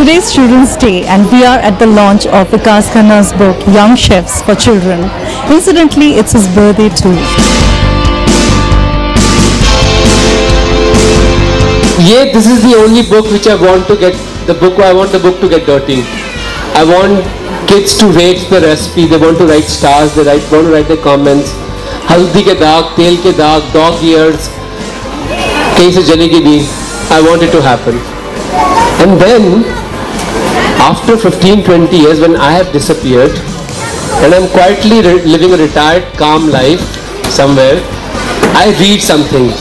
Today's Children's Day and we are at the launch of Vikas Khanna's book Young Chefs for Children. Incidentally, it's his birthday too. Yeah, this is the only book which I want to get, I want the book to get dirty. I want kids to rate the recipe, they want to write stars, they want to write their comments. Haldi ke daag, tel ke daag, dog ears, kahin se jalegi bhi. I want it to happen. And then, after 15-20 years when I have disappeared, and I'm quietly living a retired, calm life somewhere, I read something.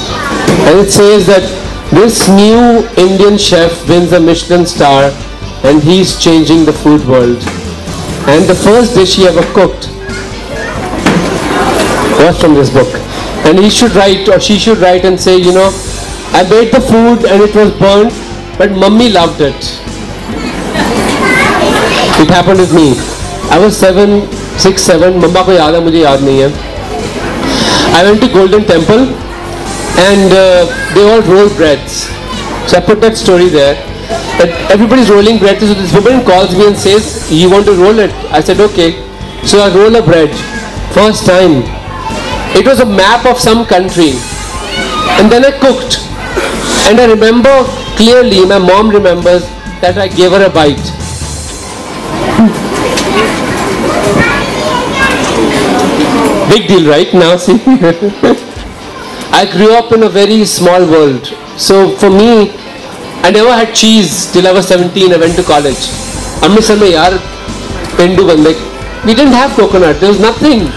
And it says that this new Indian chef wins a Michelin star and he's changing the food world. And the first dish he ever cooked was from this book. And he should write, or she should write and say, you know, I made the food and it was burnt, but mummy loved it. It happened with me. I was 6, 7, mama ko yaad hai, mujhe yaad nahi hai. I went to Golden Temple and they all roll breads. So I put that story there. But everybody's rolling bread, so this woman calls me and says, you want to roll it? I said, okay. So I roll a bread. First time. It was a map of some country. And then I cooked. And I remember clearly, my mom remembers that I gave her a bite. Big deal, right? Now see. I grew up in a very small world. So for me, I never had cheese till I was 17. I went to college. Amritsar mein yaar, pendu bande. We didn't have coconut. There was nothing.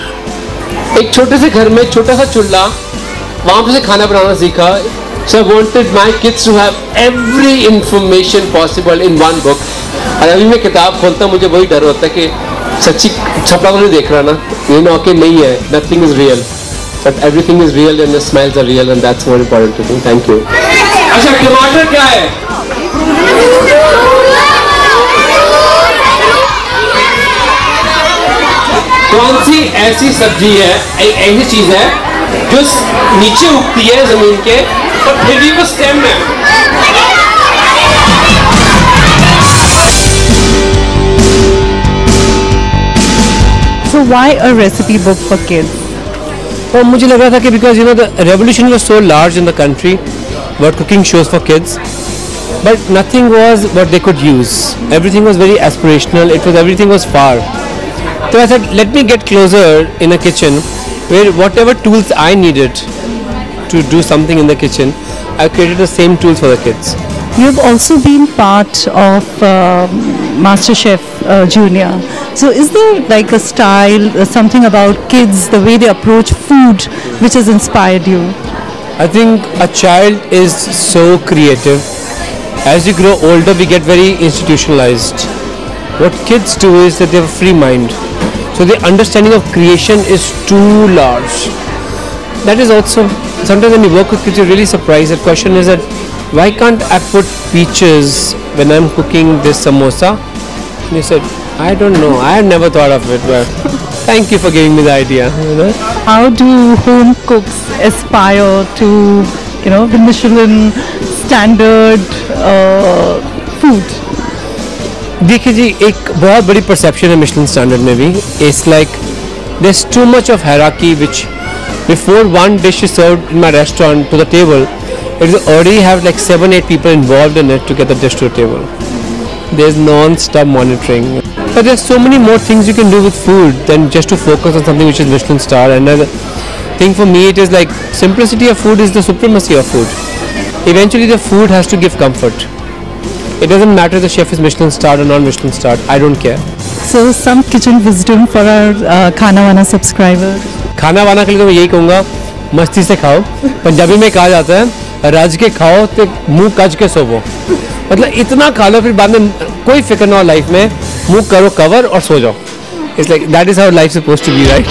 एक छोटे से घर में छोटा सा चूल्हा, वहाँ पे से खाना बनाना सीखा. So I wanted my kids to have every information possible in one book. और अभी मैं किताब खोलता मुझे वही डर होता है कि सच्ची छपड़ा तो नहीं देख रहा ना, ये ना कि नहीं है. Nothing is real, but everything is real and the smiles are real and that's more important to me. Thank you. अच्छा टमाटर क्या है? कौन सी ऐसी सब्जी है, ऐसी चीज है जो नीचे उगती है जमीन के और फिर भी वो स्टेम है? So why a recipe book for kids? तो मुझे लग रहा था कि because you know the revolution was so large in the country about cooking shows for kids, but nothing was what they could use. Everything was very aspirational. Everything was far. So I said, let me get closer in a kitchen where whatever tools I needed to do something in the kitchen, I created the same tools for the kids. You've also been part of MasterChef Junior. So is there like a style, something about kids, the way they approach food, which has inspired you? I think a child is so creative. As you grow older, we get very institutionalized. What kids do is that they have a free mind. So the understanding of creation is too large. That is also, sometimes when you work with kids, you're really surprised. The question is that, why can't I put peaches when I'm cooking this samosa? And he said, I don't know. I had never thought of it, but thank you for giving me the idea. You know? How do home cooks aspire to, you know, the Michelin standard food? देखिए जी, एक बहुत बड़ी perception है Michelin standard में भी. It's like there's too much of hierarchy which before one dish is served in my restaurant to the table, it will already have like 7-8 people involved in it to get the dish to the table. There's non-stop monitoring. But there's so many more things you can do with food than just to focus on something which is Michelin star. And I think for me it is like simplicity of food is the supremacy of food. Eventually the food has to give comfort. It doesn't matter if the chef is Michelin starred or non-Michelin starred. I don't care. So some kitchen wisdom for our Khana Vana subscribers. खाना वाना के लिए तो मैं यही कहूँगा, मस्ती से खाओ. पंजाबी में कहा जाता है राज के खाओ तो मुंह कज के सोवो. मतलब इतना खा लो फिर बाद में कोई फिक्र ना हो लाइफ में, मुंह करो कवर और सो जाओ. It's like that is how life is supposed to be, right?